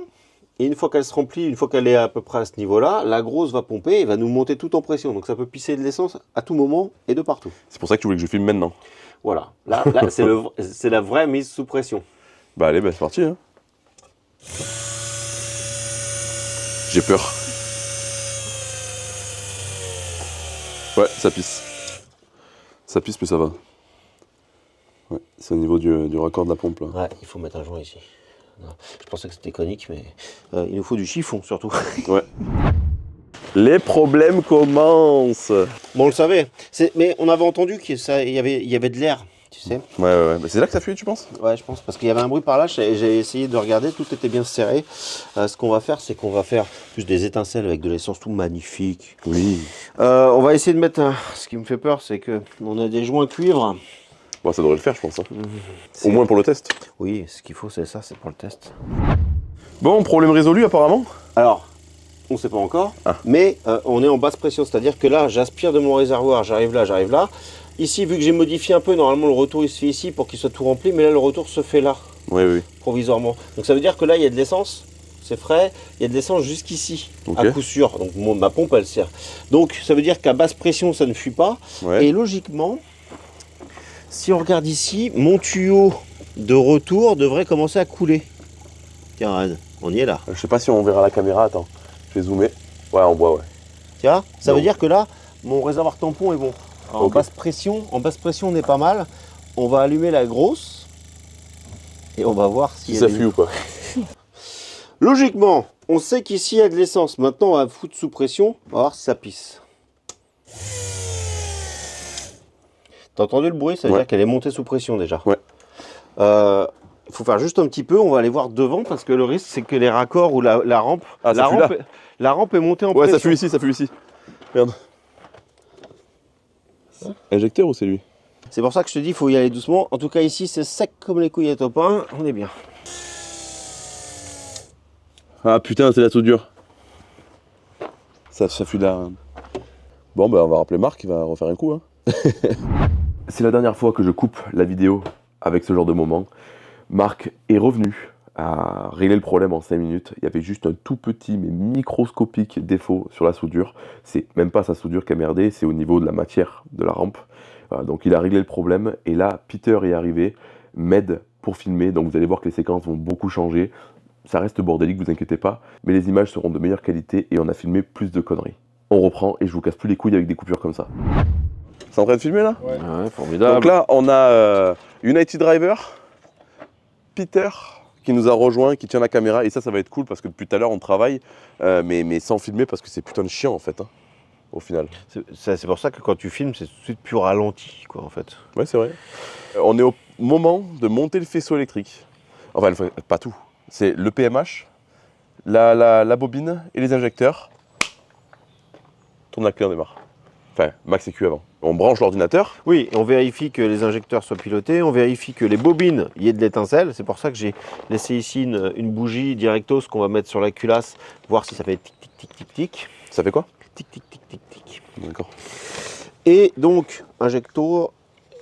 Et une fois qu'elle se remplit, une fois qu'elle est à peu près à ce niveau-là, la grosse va pomper et va nous monter tout en pression. Donc ça peut pisser de l'essence à tout moment et de partout. C'est pour ça que tu voulais que je filme maintenant. Voilà. Là c'est la vraie mise sous pression. Bah allez, c'est parti. Hein. J'ai peur. Ouais, ça pisse. Ça pisse, mais ça va. Ouais, c'est au niveau du raccord de la pompe là. Ouais, il faut mettre un joint ici. Non, je pensais que c'était conique, mais il nous faut du chiffon surtout. Ouais. Les problèmes commencent. Bon, on le savait. Mais on avait entendu qu'il y avait de l'air tu sais. Ouais. Mais c'est là que ça fuit, tu penses? Ouais, je pense, parce qu'il y avait un bruit par là, j'ai essayé de regarder, tout était bien serré. Ce qu'on va faire, c'est qu'on va faire plus des étincelles avec de l'essence tout magnifique. Oui. On va essayer de mettre ce qui me fait peur, c'est qu'on a des joints cuivre. Bon, ça devrait le faire, je pense. Hein. Au moins pour le test. Oui, ce qu'il faut, c'est ça, c'est pour le test. Bon, problème résolu apparemment. Alors, on ne sait pas encore, mais on est en basse pression, c'est-à-dire que là, j'aspire de mon réservoir, j'arrive là. Ici, vu que j'ai modifié un peu, normalement le retour il se fait ici pour qu'il soit tout rempli, mais là le retour se fait là, Oui. provisoirement. Donc ça veut dire que là, il y a de l'essence, c'est frais, il y a de l'essence jusqu'ici, Ok. à coup sûr. Donc ma pompe, elle sert. Donc ça veut dire qu'à basse pression, ça ne fuit pas. Ouais. Et logiquement, si on regarde ici, mon tuyau de retour devrait commencer à couler. Tiens, Red, on y est là. Je sais pas si on verra la caméra, attends. Je vais zoomer. Ouais, on voit, ouais. Tiens, ça Non. veut dire que là, mon réservoir tampon est bon. Alors, Ok. en basse pression, on est pas mal. On va allumer la grosse et on va voir Si si ça fuit ou pas. Logiquement, on sait qu'ici il y a de l'essence. Maintenant, on va foutre sous pression. On va voir si ça pisse. T'as entendu le bruit? Ça veut Ouais. dire qu'elle est montée sous pression déjà. Ouais. Il faut faire juste un petit peu. On va aller voir devant parce que le risque, c'est que les raccords ou la rampe, Ah, ça fuit là. la rampe est montée en Ouais, pression. ça fuit ici. Merde. Injecteur ou c'est lui? C'est pour ça que je te dis, il faut y aller doucement. En tout cas, ici, c'est sec comme les couilles à topin. On est bien. Ah putain, c'est la soudure. Ça fuit là. Bon, bah on va rappeler Marc, il va refaire un coup. Hein. C'est la dernière fois que je coupe la vidéo avec ce genre de moment. Marc est revenu à régler le problème en 5 minutes. Il y avait juste un tout petit mais microscopique défaut sur la soudure. C'est même pas sa soudure qui a merdé, c'est au niveau de la matière de la rampe. Voilà, donc il a réglé le problème et là Peter est arrivé, m'aide pour filmer. Donc vous allez voir que les séquences vont beaucoup changer. Ça reste bordélique, vous inquiétez pas, mais les images seront de meilleure qualité et on a filmé plus de conneries. On reprend et je vous casse plus les couilles avec des coupures comme ça. C'est en train de filmer là? Ouais, formidable. Donc là, on a United Driver, Peter qui nous a rejoint, qui tient la caméra et ça va être cool parce que depuis tout à l'heure on travaille, mais sans filmer parce que c'est putain de chiant en fait, hein, au final. C'est pour ça que quand tu filmes, c'est tout de suite plus ralenti, quoi, en fait. Ouais, c'est vrai. On est au moment de monter le faisceau électrique. Enfin, pas tout. C'est le PMH, la bobine et les injecteurs. Tourne la clé, on démarre. Enfin, max et Q avant. On branche l'ordinateur. Oui, on vérifie que les injecteurs soient pilotés, on vérifie que les bobines, il y ait de l'étincelle. C'est pour ça que j'ai laissé ici une bougie directos qu'on va mettre sur la culasse, voir si ça fait tic, tic, tic, tic, tic. Ça fait quoi? Tic, tic, tic, tic, tic. D'accord. Et donc, injecteur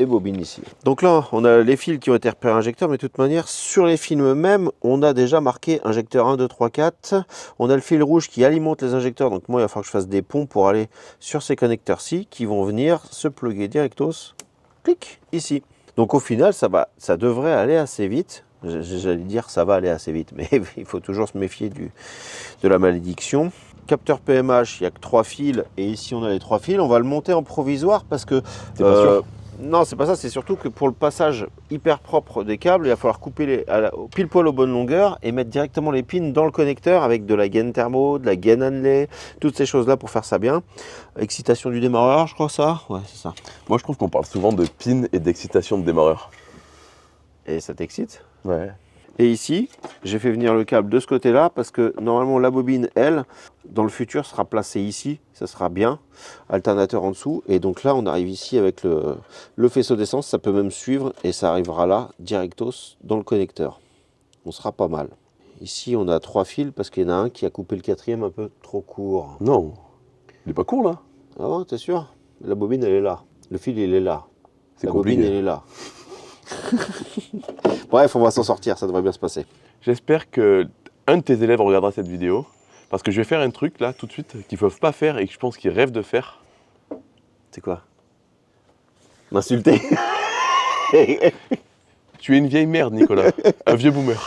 et bobine ici. Donc là, on a les fils qui ont été repérés injecteurs, mais de toute manière, sur les fils eux-mêmes, on a déjà marqué injecteur 1, 2, 3, 4. On a le fil rouge qui alimente les injecteurs. Donc moi, il va falloir que je fasse des ponts pour aller sur ces connecteurs-ci qui vont venir se plugger directos, clic, ici. Donc au final, ça devrait aller assez vite. J'allais dire ça va aller assez vite, mais il faut toujours se méfier de la malédiction. Capteur PMH, il n'y a que 3 fils, et ici on a les 3 fils. On va le monter en provisoire parce que... T'es pas sûr? Non, c'est pas ça, c'est surtout que pour le passage hyper propre des câbles, il va falloir couper pile poil aux bonnes longueurs et mettre directement les pins dans le connecteur avec de la gaine thermo, de la gaine Hanley, toutes ces choses-là pour faire ça bien. Excitation du démarreur, je crois ça. Ouais, c'est ça. Moi, je trouve qu'on parle souvent de pin et d'excitation de démarreur. Et ça t'excite? Ouais. Et ici, j'ai fait venir le câble de ce côté-là parce que normalement la bobine, elle, dans le futur, sera placée ici. Ça sera bien. Alternateur en dessous. Et donc là, on arrive ici avec le faisceau d'essence. Ça peut même suivre et ça arrivera là, directos, dans le connecteur. On sera pas mal. Ici, on a 3 fils parce qu'il y en a un qui a coupé le 4e un peu trop court. Non. Il est pas court là? Ah ouais, t'es sûr? La bobine, elle est là. Le fil, il est là. C'est La compliqué. bobine, elle est là. Bref, on va s'en sortir, ça devrait bien se passer. J'espère que un de tes élèves regardera cette vidéo parce que je vais faire un truc là tout de suite qu'ils peuvent pas faire et que je pense qu'ils rêvent de faire. C'est quoi? M'insulter? Tu es une vieille merde, Nicolas. Un vieux boomer.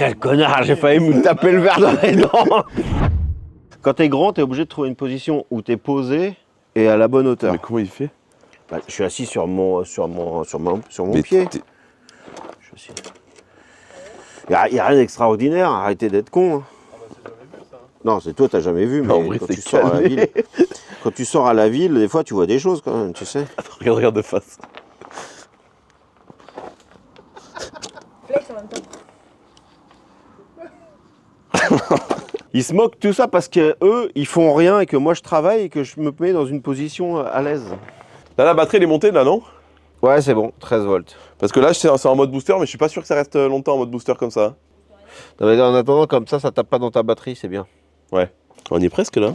Quel connard, j'ai failli me taper le verre dans les dents. Quand t'es grand, t'es obligé de trouver une position où t'es posé et à la bonne hauteur. Mais comment il fait? Bah, je suis assis sur mon Mais pied. Je suis assis. Y a rien d'extraordinaire, arrêtez d'être con. Hein. Non, c'est toi, t'as jamais vu, mais En vrai, quand c'est tu sors à la ville, quand tu sors à la ville, des fois, tu vois des choses quand même, tu sais. Regarde de face. Flex en même temps. Ils se moquent de tout ça parce que eux, ils font rien et que moi, je travaille et que je me mets dans une position à l'aise. Là, la batterie, elle est montée, là, non? Ouais, c'est bon, 13 volts. Parce que là, c'est en mode booster, mais je suis pas sûr que ça reste longtemps en mode booster comme ça. Non, mais en attendant, comme ça tape pas dans ta batterie, c'est bien. Ouais. On y est presque, là.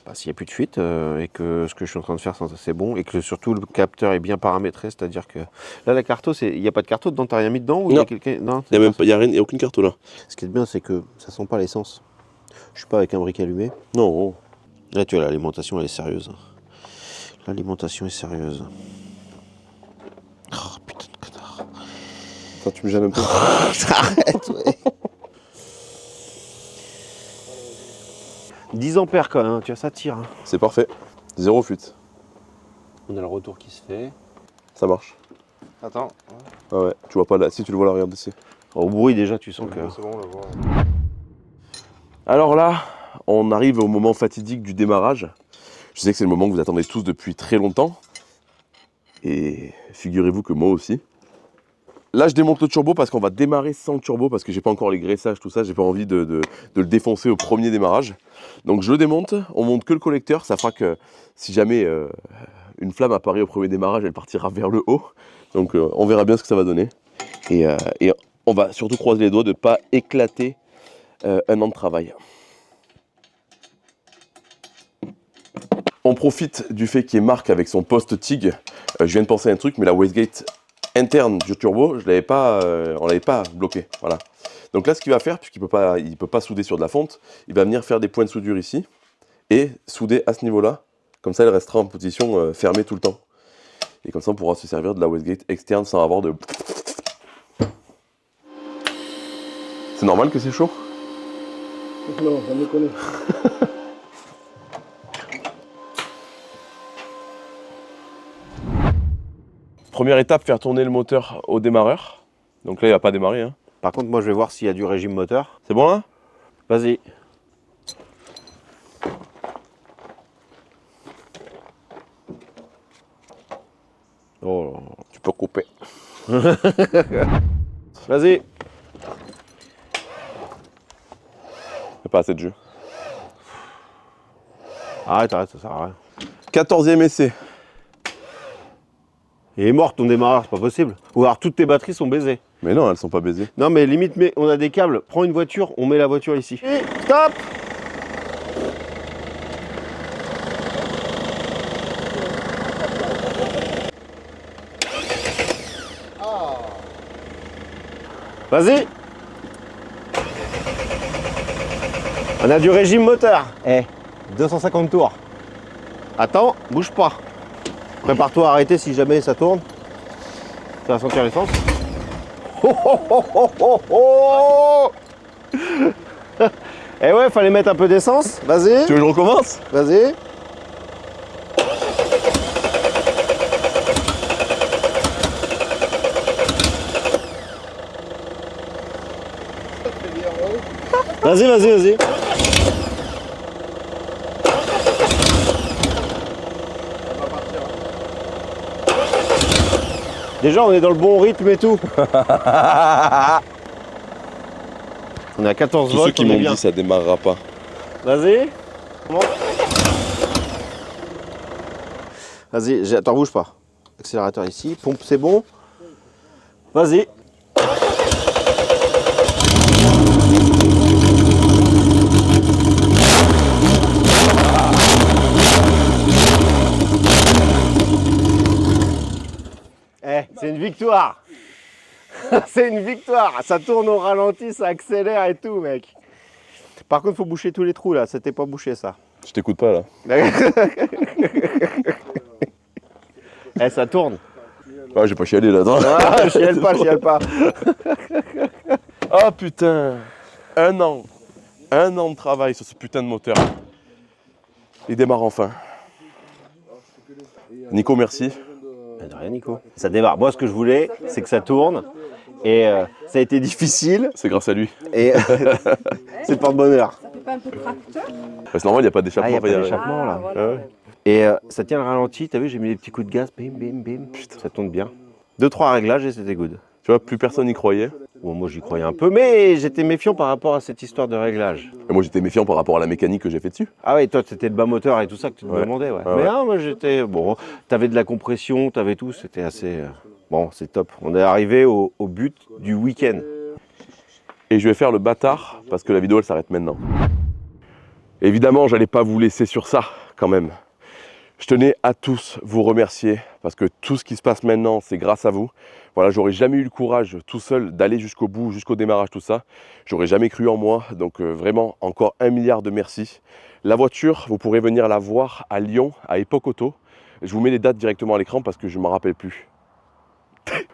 Bah, s'il n'y a plus de fuite et que ce que je suis en train de faire, c'est bon et que surtout le capteur est bien paramétré, c'est-à-dire que là, la carte, il n'y a pas de carte dedans, t'as rien mis dedans ou Non. y a quelqu'un... Non, Il n'y a aucune carte là. Ce qui est bien, c'est que ça sent pas l'essence. Je suis pas avec un brick allumé. Non. Là, tu vois, l'alimentation, elle est sérieuse. L'alimentation est sérieuse. Oh, putain de connard. Attends, tu me gênes un peu. Arrête, ouais. 10 ampères quand même, tu vois, ça tire. Hein. C'est parfait. Zéro fuite. On a le retour qui se fait. Ça marche. Attends. Ah ouais. Tu vois pas là. Si tu le vois là, regarde ici. Au bruit, déjà, tu sens que... C'est bon, on le voit. Alors là, on arrive au moment fatidique du démarrage. Je sais que c'est le moment que vous attendez tous depuis très longtemps. Et figurez-vous que moi aussi. Là, je démonte le turbo parce qu'on va démarrer sans le turbo parce que j'ai pas encore les graissages, tout ça. J'ai pas envie de le défoncer au premier démarrage. Donc je le démonte, on monte que le collecteur. Ça fera que si jamais une flamme apparaît au premier démarrage, elle partira vers le haut. Donc on verra bien ce que ça va donner. Et on va surtout croiser les doigts de ne pas éclater un an de travail. On profite du fait qu'il y ait Marc avec son poste TIG. Je viens de penser à un truc, mais la wastegate interne du turbo, on l'avait pas bloqué. Voilà. Donc là, ce qu'il va faire, puisqu'il ne peut pas souder sur de la fonte, il va venir faire des points de soudure ici et souder à ce niveau-là. Comme ça, elle restera en position fermée tout le temps. Et comme ça, on pourra se servir de la wastegate externe sans avoir de... C'est normal que c'est chaud? Non, ça me connaît. Première étape, faire tourner le moteur au démarreur. Donc là, il va pas démarrer. Hein. Par contre, moi, je vais voir s'il y a du régime moteur. C'est bon là? Vas-y. Oh, Tu peux couper. vas-y. Il n'y a pas assez de jus. Arrête, ça sert à rien. 14e essai. Il est mort ton démarreur, c'est pas possible. Ou alors toutes tes batteries sont baisées. Mais non, elles sont pas baisées. Non mais limite, mais on a des câbles. Prends une voiture, on met la voiture ici. Stop! Vas-y! On a du régime moteur. 250 tours. Attends, bouge pas. Prépare-toi à arrêter si jamais ça tourne. Tu vas sentir l'essence. Oh, oh, oh, oh, oh, oh. Eh ouais, fallait mettre un peu d'essence. Vas-y. Tu veux que je recommence? Vas-y. Vas-y. Déjà, on est dans le bon rythme et tout. On est à 14 Tous volts. ceux qui on est m'ont bien. dit ça démarrera pas. Vas-y. Vas-y, attends, bouge pas. Accélérateur ici, pompe, c'est bon. Vas-y. C'est une victoire. C'est une victoire. Ça tourne au ralenti, ça accélère et tout, mec. Par contre, faut boucher tous les trous là. C'était pas bouché ça. Je t'écoute pas là. Ça tourne. Ah, j'ai pas chialé là. Attends. Ah, chiale pas. Oh putain, un an de travail sur ce putain de moteur. Il démarre enfin. Nico, merci. De rien, Nico. Ça démarre. Moi, ce que je voulais, c'est que ça tourne. Et ça a été difficile. C'est grâce à lui. Et c'est le porte-bonheur. Ça fait pas un peu tracteur? C'est normal, il n'y a pas d'échappement. Ah, il n'y a pas enfin, d'échappement là. voilà. Ouais. Et ça tient le ralenti. T'as vu, j'ai mis des petits coups de gaz. Bim, bim, bim. Putain, ça tourne bien. 2-3 réglages et c'était good. Tu vois, plus personne n'y croyait. Bon, moi, j'y croyais un peu, mais j'étais méfiant par rapport à cette histoire de réglage. Et moi, j'étais méfiant par rapport à la mécanique que j'ai fait dessus. Ah ouais, toi, c'était le bas moteur et tout ça que tu te Ouais. demandais, ouais. Ouais, Mais ouais. ah, moi, j'étais... Bon, t'avais de la compression, t'avais tout, c'était assez... Bon, c'est top. On est arrivé au but du week-end. Et je vais faire le bâtard parce que la vidéo, elle s'arrête maintenant. Évidemment, j'allais pas vous laisser sur ça, quand même. Je tenais à tous vous remercier parce que tout ce qui se passe maintenant, c'est grâce à vous. Voilà, j'aurais jamais eu le courage tout seul d'aller jusqu'au bout, jusqu'au démarrage, tout ça. J'aurais jamais cru en moi. Donc vraiment, encore 1 milliard de merci. La voiture, vous pourrez venir la voir à Lyon, à Epoch Auto. Je vous mets les dates directement à l'écran parce que je ne m'en rappelle plus.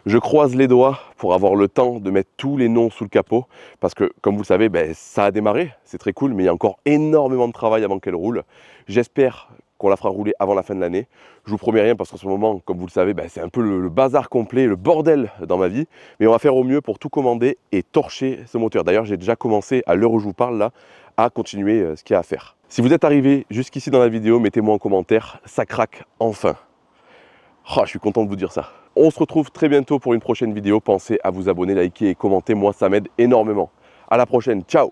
Je croise les doigts pour avoir le temps de mettre tous les noms sous le capot parce que, comme vous le savez, ça a démarré, c'est très cool, mais il y a encore énormément de travail avant qu'elle roule. J'espère qu'on la fera rouler avant la fin de l'année. Je vous promets rien parce qu'en ce moment, comme vous le savez, c'est un peu le bazar complet, le bordel dans ma vie. Mais on va faire au mieux pour tout commander et torcher ce moteur. D'ailleurs, j'ai déjà commencé, à l'heure où je vous parle là, à continuer ce qu'il y a à faire. Si vous êtes arrivé jusqu'ici dans la vidéo, mettez-moi en commentaire, ça craque enfin. Oh, je suis content de vous dire ça. On se retrouve très bientôt pour une prochaine vidéo. Pensez à vous abonner, liker et commenter. Moi, ça m'aide énormément. À la prochaine. Ciao!